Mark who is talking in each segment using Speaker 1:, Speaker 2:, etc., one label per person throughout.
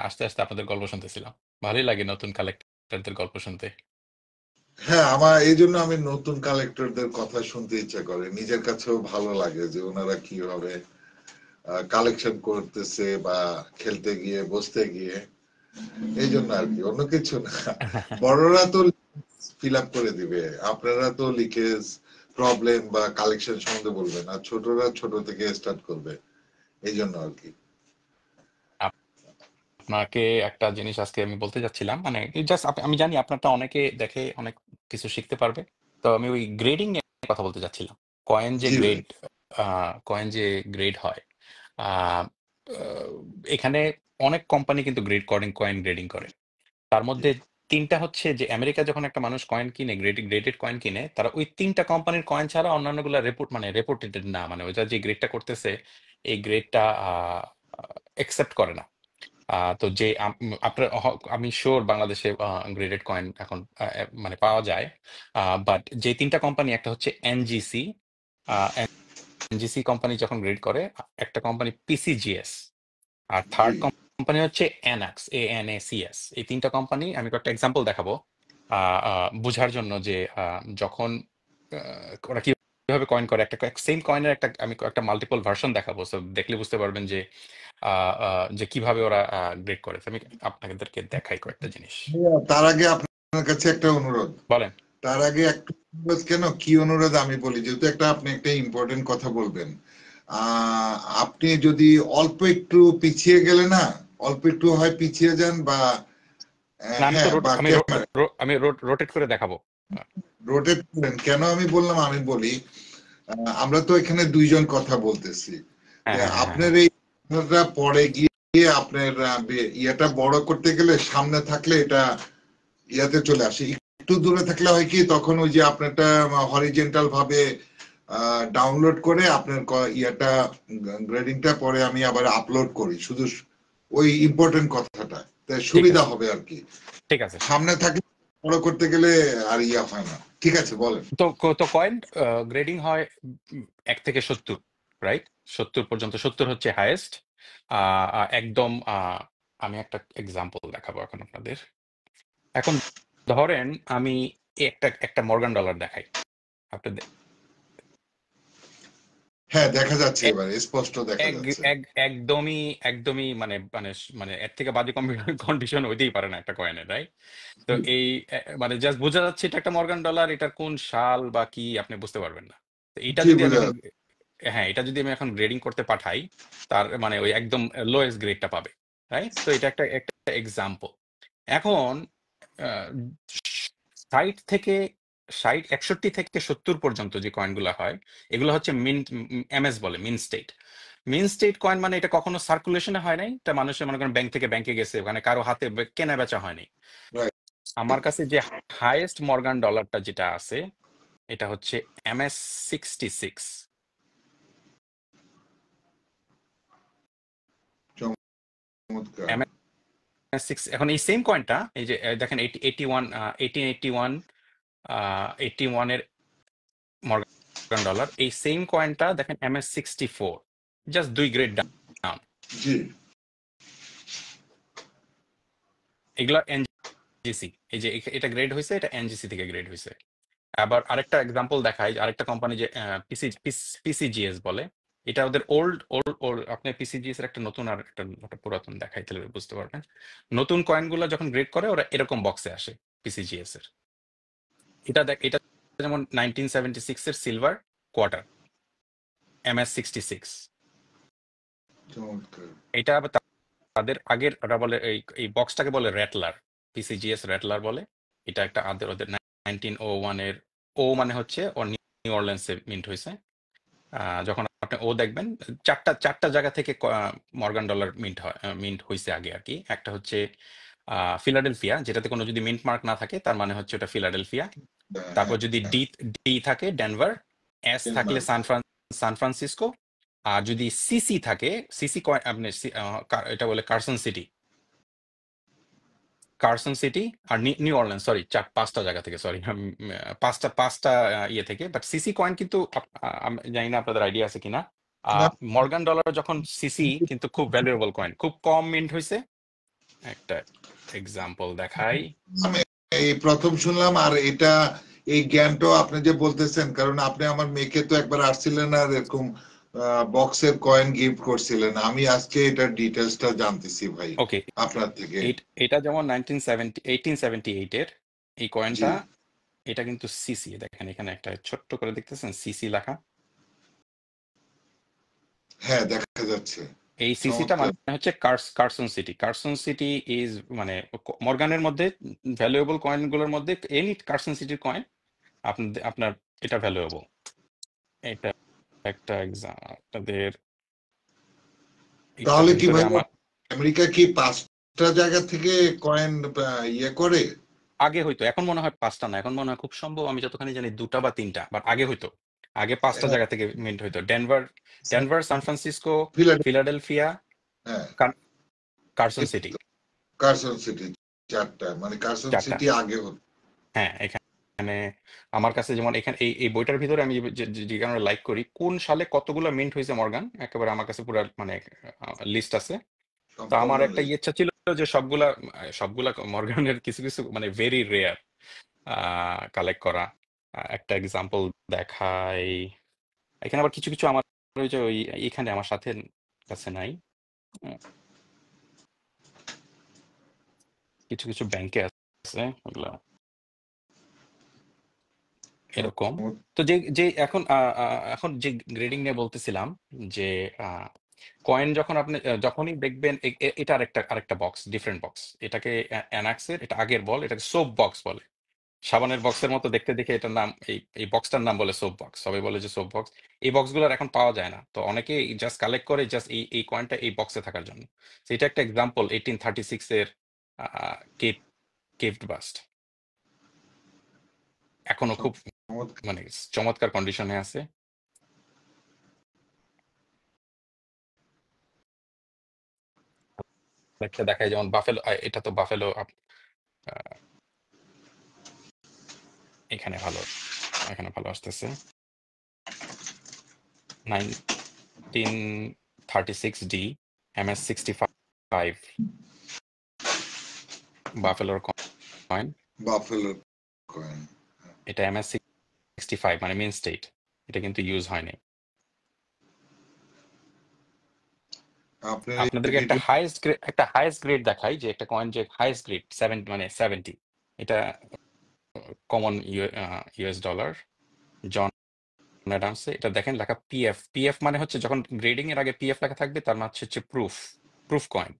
Speaker 1: আস্তে আস্তে আপনাদের গল্প শুনতেছিলাম। ভালোই লাগে নতুন কালেক্টরদের গল্প শুনতে।
Speaker 2: হ্যাঁ, আমার এই জন্য আমি নতুন কালেক্টরদের কথা শুনতে ইচ্ছা করে, নিজের কাছেও ভালো লাগে যে ওনারা কিভাবে কালেকশন করতেছে বা খেলতে গিয়ে বসতে গিয়ে, এই জন্য আর কি, অন্য কিছু না। বড়রা তো ফিল আপ করে দিবে, আপনারা তো লিকেজ প্রবলেম বা কালেকশন সম্বন্ধে বলবেন, আর ছোটরা ছোট থেকে স্টার্ট করবে, এই জন্য আর কি।
Speaker 1: আপনাকে একটা জিনিস আজকে আমি বলতে যাচ্ছিলাম, মানে জাস্ট আমি জানি আপনারটা অনেকে দেখে অনেক কিছু শিখতে পারবে। তো আমি ওই গ্রেডিং নিয়ে কথা বলতে যাচ্ছিলাম। কয়েন যে
Speaker 2: জি ভাই।
Speaker 1: গ্রেড কয়েন যে গ্রেড হয়, আহ, আহ, এখানে অনেক কোম্পানি কিন্তু কয়েন গ্রেডিং করে। তার
Speaker 2: জি
Speaker 1: মধ্যে তিনটা হচ্ছে যে আমেরিকা যখন একটা মানুষ কয়েন কিনে, গ্রেডেড কয়েন কিনে, তারা ওই তিনটা কোম্পানির কয়েন ছাড়া অন্যান্যগুলো রেপুটেড না, মানে ওইটা যে গ্রেডটা করতেছে এই গ্রেডটা একসেপ্ট করে না। তো যে আপনার আমি শিওর বাংলাদেশে গ্রেডেড কয়েন এখন মানে পাওয়া যায়। বাট যে তিনটা কোম্পানি, একটা হচ্ছে এনজিসি। এনজিসি কোম্পানি যখন গ্রেড করে, একটা কোম্পানি পিসিজিএস, আর
Speaker 2: জি
Speaker 1: থার্ড কোম্পানি হচ্ছে এনএক্স, এএনএসিএস। এই তিনটা কোম্পানি আমি একটা এক্সাম্পল দেখাবো বোঝার জন্য যে যখন ওরা কিভাবে কয়েন করে। একটা সেম কয়েনের আমি একটা মাল্টিপল ভার্সন দেখাবো, তো দেখলে বুঝতে পারবেন যে যে কিভাবে ওরা গ্রেড করে। তো আমি আপনাদেরকে দেখাই কয়েকটা জিনিস।
Speaker 2: তার আগে আপনার কাছে একটা অনুরোধ।
Speaker 1: বলেন।
Speaker 2: তার আগে একটা অনুরোধ, কেন কি অনুরোধ আমি বলি, যেহেতু আপনি একটা ইম্পর্টেন্ট কথা বলবেন। আহ আপনি যদি অল্প একটু পিছিয়ে গেলে না, অল্প একটু হয় পিছিয়ে যান বা
Speaker 1: না, আমি তো
Speaker 2: হ্যাঁ, বা
Speaker 1: আমি রোটেট করে দেখাবো।
Speaker 2: রোটেট করেন, কেন আমি বললাম আমি বলি। আমরা তো এখানে দুইজন কথা বলতেছি।
Speaker 1: হ্যাঁ,
Speaker 2: যে
Speaker 1: হ্যাঁ, হ্যাঁ, হ্যাঁ,
Speaker 2: আপনার এই কথাটা পরে গিয়ে আপনার ইয়েটা বড় করতে গেলে সামনে থাকলে এটা ইয়াতে চলে আসে, একটু দূরে থাকলে হয় কি, তখন ওই যে আপনারটা হরিজেন্টাল ভাবে ডাউনলোড করে আপনার ইয়াটা গ্রেডিংটা পরে আমি আবার আপলোড করি, শুধু ওই ইম্পর্টেন্ট কথাটা, তাই
Speaker 1: ঠিক
Speaker 2: সুবিধা
Speaker 1: আছে,
Speaker 2: হবে আর কি।
Speaker 1: ঠিক আছে।
Speaker 2: সামনে থাকলে বড় করতে গেলে আর ইয়া হয় না। ঠিক আছে, বলেন।
Speaker 1: তো কয়েন গ্রেডিং হয় 1 থেকে 70, রাইট? 70 পর্যন্ত, 70 হচ্ছে হাইয়েস্ট। একদম আমি একটা এক্সাম্পল দেখাবো এখন আপনাদের। এখন ধরেন আমি একটা একটা মর্গান ডলার দেখাই আপনাদের।
Speaker 2: হ্যাঁ, দেখা যাচ্ছে,
Speaker 1: এ-
Speaker 2: এবার স্পষ্ট দেখা যাচ্ছে।
Speaker 1: একদমই একদমই মানে মানে মানে এর থেকে বাজে কন্ডিশন হইতেই পারে না একটা কয়েনের, রাইট? তো এই মানে জাস্ট বোঝা যাচ্ছে এটা একটা মর্গান ডলার, এটার কোন সাল বা কি আপনি বুঝতে পারবেন না। তো এটা
Speaker 2: জি,
Speaker 1: যদি আমি
Speaker 2: বোঝা
Speaker 1: এখন,
Speaker 2: যাচ্ছে।
Speaker 1: হ্যাঁ, এটা যদি আমি এখন গ্রেডিং করতে পাঠাই, তার মানে ওই একদম লোয়েস্ট গ্রেডটা পাবে, রাইট? তো এটা একটা একটা এক্সাম্পল। এখন 61 থেকে 70 পর্যন্ত যে কয়েনগুলো হয়, এগুলো হচ্ছে এমএস বলে, মিন স্টেট। মিন স্টেট কয়েন মানে এটা কখনো সার্কুলেশনে হয় নাই, এটা মানুষের মনে করেন ব্যাংক থেকে ব্যাংকে গেছে, ওখানে কারো হাতে কেনা বেচা হয়নি। আমার
Speaker 2: রাইট।
Speaker 1: কাছে যে হাইয়েস্ট মর্গান ডলারটা যেটা আছে, এটা হচ্ছে MS-66।
Speaker 2: চমৎকার।
Speaker 1: MS-6, এখন এই সেম কয়েনটা, এই যে দেখেন 81, 1881, 81-এর মর্গান ডলার, এই সেম কয়েনটা দেখেন MS-64, জাস্ট 2 গ্রেড ডাউন।
Speaker 2: জি।
Speaker 1: এগুলা এনজিসি, এই যে এটা গ্রেড হয়েছে, এটা এনজিসি থেকে গ্রেড হয়েছে। আবার আরেকটা এক্সাম্পল দেখাই, আরেকটা কোম্পানি যে পিসিজিএস বলে। এটা ওদের ওল্ড ওল্ড ওল্ড আপনি পিসিজিএস এর একটা নতুন আর একটা পুরাতন দেখাই, তাহলে বুঝতে পারবেন। নতুন কয়েনগুলো যখন গ্রেড করে ওরা এরকম বক্সে আসে পিসিজিএস এর। এটা যেমন 1976 এর সিলভার কোয়ার্টার, MS-66।
Speaker 2: চমৎকার।
Speaker 1: এটা আবার তাদের আগের, ওরা বলে এই বক্সটাকে বলে র্যাটলার, পিসিজিএস র্যাটলার বলে। এটা একটা ওদের 1901 এর, ও মানে হচ্ছে ও নিউ অরলিন্সে মিন্ট হয়েছে। যখন আপনি ও দেখবেন, চারটা চারটা জায়গা থেকে মর্গান ডলার মিন্ট হয়েছে আগে আর কি। একটা হচ্ছে ফিলাডেলফিয়া, যেটাতে কোনো যদি মিন্ট মার্ক না থাকে তার মানে হচ্ছে ওটা ফিলাডেলফিয়া। তারপর
Speaker 2: হ্যাঁ,
Speaker 1: যদি
Speaker 2: হ্যাঁ।
Speaker 1: ডি থাকে ডেনভার, এস থাকলে সান ফ্রান্সিসকো, আর যদি সিসি থাকে, সিসি আপনি এটা বলে কার্সন সিটি, আর নিউ অরল্যান্স, সরি, 5টা জায়গা থেকে, সরি, পাঁচটা পাঁচটা ইয়ে থেকে। বাট সিসি কয়েন কিন্তু আমি জানি না আপনাদের আইডিয়া আছে কিনা।
Speaker 2: না,
Speaker 1: মর্গান ডলার যখন সিসি কিন্তু খুব ভ্যালুয়েবল কয়েন, খুব কম মিন্ট হয়েছে, একটা এক্সাম্পল দেখাই।
Speaker 2: আমি এই প্রথম শুনলাম, আর এটা এই জ্ঞানটাও আপনি যে বলতেছেন, কারণ আপনি আমার মেয়েকে তো একবার আসছিলেন আর এরকম বক্সের কয়েন গিফট করছিলেন, আমি আজকে এটার ডিটেলসটা জানতেছি ভাই
Speaker 1: ওকে,
Speaker 2: আপনার থেকে।
Speaker 1: এটা যেমন 1878 এর এই
Speaker 2: জি,
Speaker 1: কয়েনটা, এটা কিন্তু সিসি, দেখেন এখানে একটা ছোট্ট করে দেখতেছেন সিসি লেখা।
Speaker 2: হ্যাঁ দেখা যাচ্ছে।
Speaker 1: এই সিসিটা
Speaker 2: চমৎকার।
Speaker 1: মানে হচ্ছে Carson city. Carson city is মানে মর্গানের মধ্যে ভ্যালুয়েবল কয়েনগুলোর মধ্যে এনি কার্সন সিটির কয়েন আপনার এটা ভ্যালুয়েবল। এটা একটা আপনাদের
Speaker 2: তাহলে
Speaker 1: এইটার
Speaker 2: কি
Speaker 1: ভিতরে
Speaker 2: ভাই
Speaker 1: আমার
Speaker 2: আমেরিকা কি 5টা জায়গা থেকে কয়েন ইয়ে করে?
Speaker 1: আগে হইতো, এখন মনে হয় পাঁচটা না, এখন মনে হয় খুব সম্ভব আমি যতখানি জানি দুটা বা তিনটা, বাট আগে হইতো, আগে পাঁচটা জায়গা থেকে মিন্ট হইতো। Denver, San Francisco,
Speaker 2: Philadelphia.
Speaker 1: Philadelphia,
Speaker 2: হ্যাঁ,
Speaker 1: কার্সন সিটি,
Speaker 2: কিন্তু কার্সন সিটি 4টা, মানে কার্সন
Speaker 1: চারটা।
Speaker 2: সিটি আগে হতো।
Speaker 1: হ্যাঁ, এখানে আমার কাছে যেমন এখানে এই বইটার ভিতরে আমি যে কারণে লাইক করি, কোন সালে কতগুলো মিন্ট হয়েছে মর্গান, একেবারে আমার কাছে পুরো মানে লিস্ট আছে। তো
Speaker 2: সম্পূর্ণ
Speaker 1: আমার একটা
Speaker 2: লিস্ট।
Speaker 1: ইচ্ছা ছিল যে সবগুলা সবগুলা মর্গানের কিছু কিছু মানে ভেরি রেয়ার কালেক্ট করা। একটা এক্সাম্পল দেখাই। এখানে আবার কিছু কিছু আমার ওই যে ওই এখানে আমার সাথে কাছে নাই। উম, কিছু কিছু ব্যাংকে আছে ওগুলা এরকম। তো যে যে এখন এখন যে গ্রেডিং নিয়ে বলতেছিলাম, যে কয়েন যখন আপনি যখনই দেখবেন এটা আরেকটা আরেকটা বক্স, ডিফারেন্ট বক্স। এটাকে অ্যানাক্সের, এটা আগের বল, এটাকে সোপ বক্স বলে। সাবানের বক্সের মতো দেখতে দেখে এটার নাম, এই বক্সটার নাম বলে সোপ বক্স, সবাই বলে যে সোপ বক্স। এই বক্সগুলোর এখন পাওয়া যায় না, তো অনেকে জাস্ট কালেক্ট করে জাস্ট এই কয়েনটা এই বক্সে থাকার জন্য। তো এটা একটা এক্সাম্পল 1836 এর কেপ কেপড বাস্ট, এখনো খুব মানে চমৎকার কন্ডিশনে আছে। একটা দেখায় যেমন বাফেলো, এটা তো বাফেলো এখানে ভালো, এখানে ভালো আসতেছে। 1936 ডি, MS-65, বাফেলোর কয়েন।
Speaker 2: Buffalo coin.
Speaker 1: এটা MS-65 মানে মেন স্টেট, এটা কিন্তু ইউজ হয়নি।
Speaker 2: আপনার এই
Speaker 1: আপনাদেরকে
Speaker 2: ভিডিও।
Speaker 1: একটা হাইয়েস্ট গ্রেড দেখাই, যে একটা কয়েন যে হাইয়েস্ট গ্রেড 70, এটা কমন ইউএস ডলার, জন অ্যাডামসে। এটা দেখেন লেখা পিএফ। পিএফ মানে হচ্ছে যখন গ্রেডিং এর আগে পিএফ লেখা থাকবে, তার মানে হচ্ছে proof, proof coin.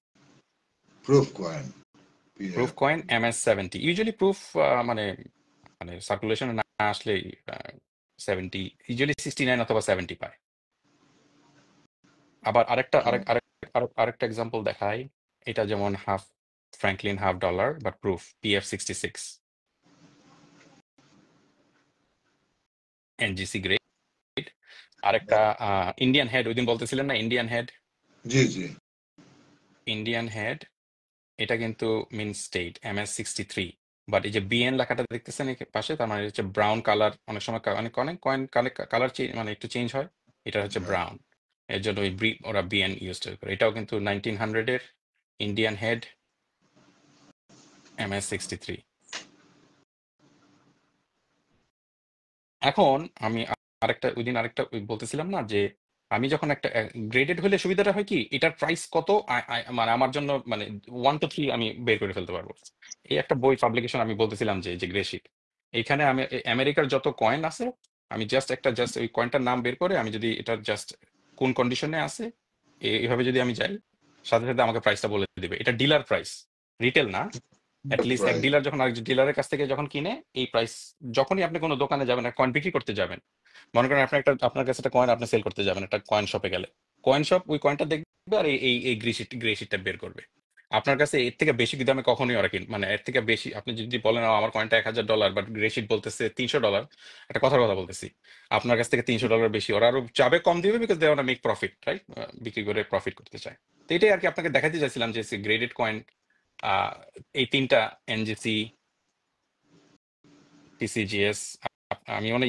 Speaker 2: Proof coin.
Speaker 1: Proof
Speaker 2: PF.
Speaker 1: Coin MS-70, usually proof মানে মানে সার্কুলেশনে না আসলে 70, ইউজুয়ালি 69 অথবা 70 পায়। আবার আরেকটা এক্সাম্পল দেখাই। এটা যেমন Franklin $1/2, but proof PF-66, NGC grade. আরেকটা ইন্ডিয়ান হেড, ওইদিন বলতেছিলেন না ইন্ডিয়ান হেড,
Speaker 2: জি জি।
Speaker 1: ইন্ডিয়ান হেড এটা কিন্তু মিন স্টেট MS-63, বাট এই যে বিএন লেখাটা দেখতেছেন এই পাশে, তার মানে হচ্ছে ব্রাউন কালার। অনেক সময় অনেক অনেক কয়েন কালার মানে একটু চেঞ্জ হয়, এটা হচ্ছে
Speaker 2: হ্যাঁ।
Speaker 1: ব্রাউন, এর জন্য ওই ওরা বিএন ইউজ করে। এটাও কিন্তু 1900 এর ইন্ডিয়ান হেড MS-63। এখন আমি আরেকটা ওই বলতেছিলাম না, যে আমি যখন একটা গ্রেডেড হলে সুবিধাটা হয় কি, এটার প্রাইস কত মানে আমার জন্য মানে 1 to 3 আমি বের করে ফেলতে পারবো। এই একটা বই পাবলিকেশন আমি বলতেছিলাম যে যে গ্রেশিট, এইখানে আমি আমেরিকার যত কয়েন আছে, আমি জাস্ট ওই কয়েনটার নাম বের করে, আমি যদি এটার জাস্ট কোন কন্ডিশনে আছে এইভাবে যদি আমি যাই, সাথে সাথে আমাকে প্রাইসটা বলে দিবে। এটা ডিলার প্রাইস, রিটেল না। লিস্ট এক
Speaker 2: প্রাইস।
Speaker 1: ডিলার যখন আরেক ডিলারের কাছ থেকে যখন কিনে, এই প্রাইস, যখনই আপনি কোনো দোকানে যাবেন আর কয়েন বিক্রি করতে যাবেন, মনে করেন আপনার কাছে একটা কয়েন আপনি সেল করতে যাবেন একটা কয়েন শপে গেলে, কয়েন শপ ওই কয়েনটা দেখবে আর এই গ্রে শিটটা বের করবে। আপনার কাছে এর থেকে বেশি দামে কখনোই ওরা মানে এর থেকে বেশি আপনি যদি বলেন আমার কয়েনটা $1000, বাট গ্রে শিট বলতেছে $300, একটা কথার কথা বলতেছি, আপনার কাছ থেকে $300 বেশি ওরা আরো চাবে কম দিবে, because they want make profit, right? বিক্রি করে প্রফিট করতে চায়। তো এটাই আর কি আপনাকে দেখাতে চাইছিলাম, যে গ্রেডেড কয়েন আহ এই তিনটা, এনজিসি, পিসিজিএস। আমি মানে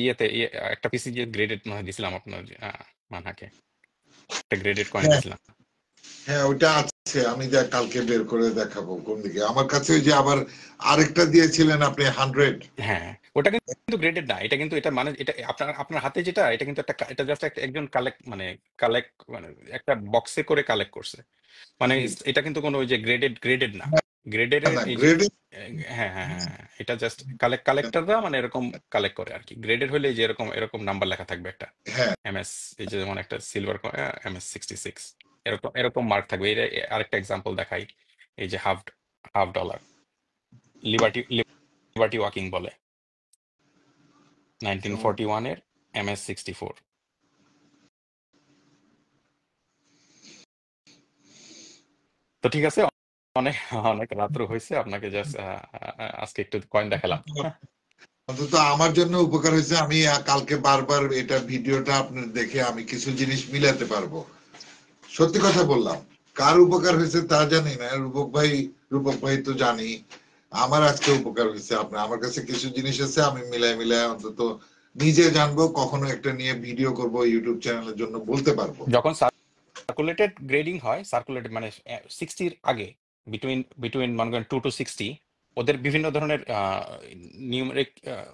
Speaker 1: একটা পিসিজিএস গ্রেডেড মনে হয় দিছিলাম আপনার মানহাকে, একটা গ্রেডেড কয়েন
Speaker 2: হ্যাঁ
Speaker 1: দিছিলাম।
Speaker 2: হ্যাঁ, ওইটা আমি যা কালকে বের করে দেখাবো কোন দিকে। আমার কাছে ওই যে আবার আরেকটা দিয়েছিলেন আপনি 100।
Speaker 1: হ্যাঁ, ওটা কিন্তু গ্রেডেড না, এটা কিন্তু এটা মানে এটা আপনার আপনার হাতে যেটা, এটা কিন্তু একটা এটা জাস্ট একজন কালেক্ট মানে একটা বক্সে করে কালেক্ট করছে, মানে এটা কিন্তু কোনো ওই যে গ্রেডেড না। গ্রেডেড
Speaker 2: না
Speaker 1: এই যে
Speaker 2: গ্রেডে।
Speaker 1: হ্যাঁ হ্যাঁ হ্যাঁ হ্যাঁ, এটা জাস্ট কালেক্টররা মানে এরকম কালেক্ট করে আর কি। গ্রেডেড হলে এই যে এরকম এরকম নাম্বার লেখা থাকবে একটা
Speaker 2: হ্যাঁ
Speaker 1: এমএস, এই যে যেমন একটা সিলভার MS 66, এরকম এরকম মার্ক থাকবে। এটা আরেকটা এক্সাম্পল দেখাই, এই যে half half dollar liberty liberty walking বলে, 1941-এর MS 64। তো ঠিক আছে, অনেক অনেক রাত্র হয়েছে, আপনাকে জাস্ট আজকে একটু কয়েন দেখালাম।
Speaker 2: অন্তত আমার জন্য উপকার হয়েছে। আমি কালকে বারবার এটা ভিডিওটা আপনার দেখে আমি কিছু জিনিস মিলাতে পারবো। সত্যি কথা বললাম, কার উপকার হয়েছে তা জানি না, রূপক ভাই তো জানি। আমার আজকে উপকার হয়েছে। আপনার আমার কাছে কিছু জিনিস আছে, আমি মিলাই মিলাই অন্তত নিজে জানবো, কখনো একটা নিয়ে ভিডিও করব ইউটিউব চ্যানেলের জন্য, বলতে পারবো।
Speaker 1: যখন সার্কুলেটেড গ্রেডিং হয়, সার্কুলেটেড মানে 60-র আগে, বিটুইন বিটুইন মনে করেন 2 to 60, ওদের বিভিন্ন ধরনের নিউমেরিক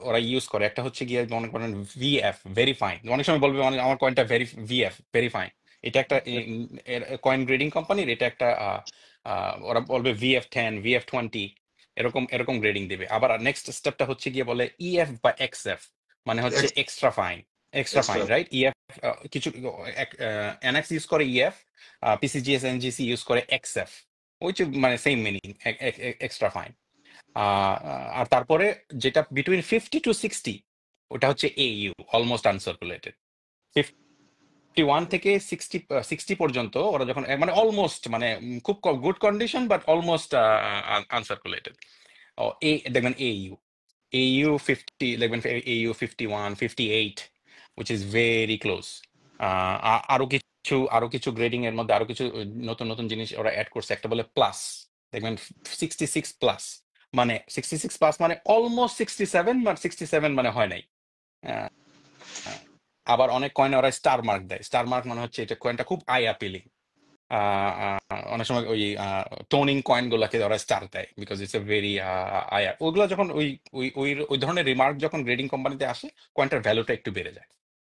Speaker 1: ওরা ইউজ করে। একটা হচ্ছে গিয়ে মনে করেন VF, ভেরি ফাইন। অনেক সময় বলবে মানে আমার কয়েনটা VF, ভেরি ফাইন। এটা একটা কয়েন গ্রেডিং কোম্পানির, এটা একটা ওরা বলবে VF10, VF20, এরকম এরকম গ্রেডিং দেবে। আবার নেক্সট স্টেপটা হচ্ছে গিয়ে বলে EF বা XF, মানে হচ্ছে extra fine. Extra fine,
Speaker 2: extra.
Speaker 1: Right? কিছু NX ইউজ করে EF, PCGS NGC ইউজ করে XF, ওই যে মানে সেম মিনিং, এক্সট্রা ফাইন। আর তারপরে যেটা বিটুইন 50 to 60, ওটা হচ্ছে AU, অলমোস্ট আনসার্কুলেটেড। 51 থেকে 60 পর্যন্ত ওরা যখন মানে অলমোস্ট মানে খুব গুড কন্ডিশন বাট অলমোস্ট আনসার্কুলেটেড, ও দেখবেন AU 50, দেখবেন AU 51, 58, which is very close. আরো কিছু গ্রেডিং এর মধ্যে আরো কিছু নতুন নতুন জিনিস ওরা অ্যাড করছে। একটা বলে প্লাস, দেখবেন 66+, মানে 66+ মানে অলমোস্ট 67, বাট 67 মানে হয় নাই। আহ, আবার অনেক কয়েনে ওরা স্টার মার্ক দেয়। স্টার মার্ক মানে হচ্ছে এটা কয়েনটা খুব আই অ্যাপিলিং। অনেক সময় ওই টোনিং কয়েন গুলাকে ওরা স্টার দেয়, বিকজ ইটস এ ভেরি আয়ার। ওইগুলো যখন ওই ওই ওই ওই ধরনের রিমার্ক যখন গ্রেডিং কোম্পানিতে আসে, কয়েনটার ভ্যালুটা একটু বেড়ে যায়।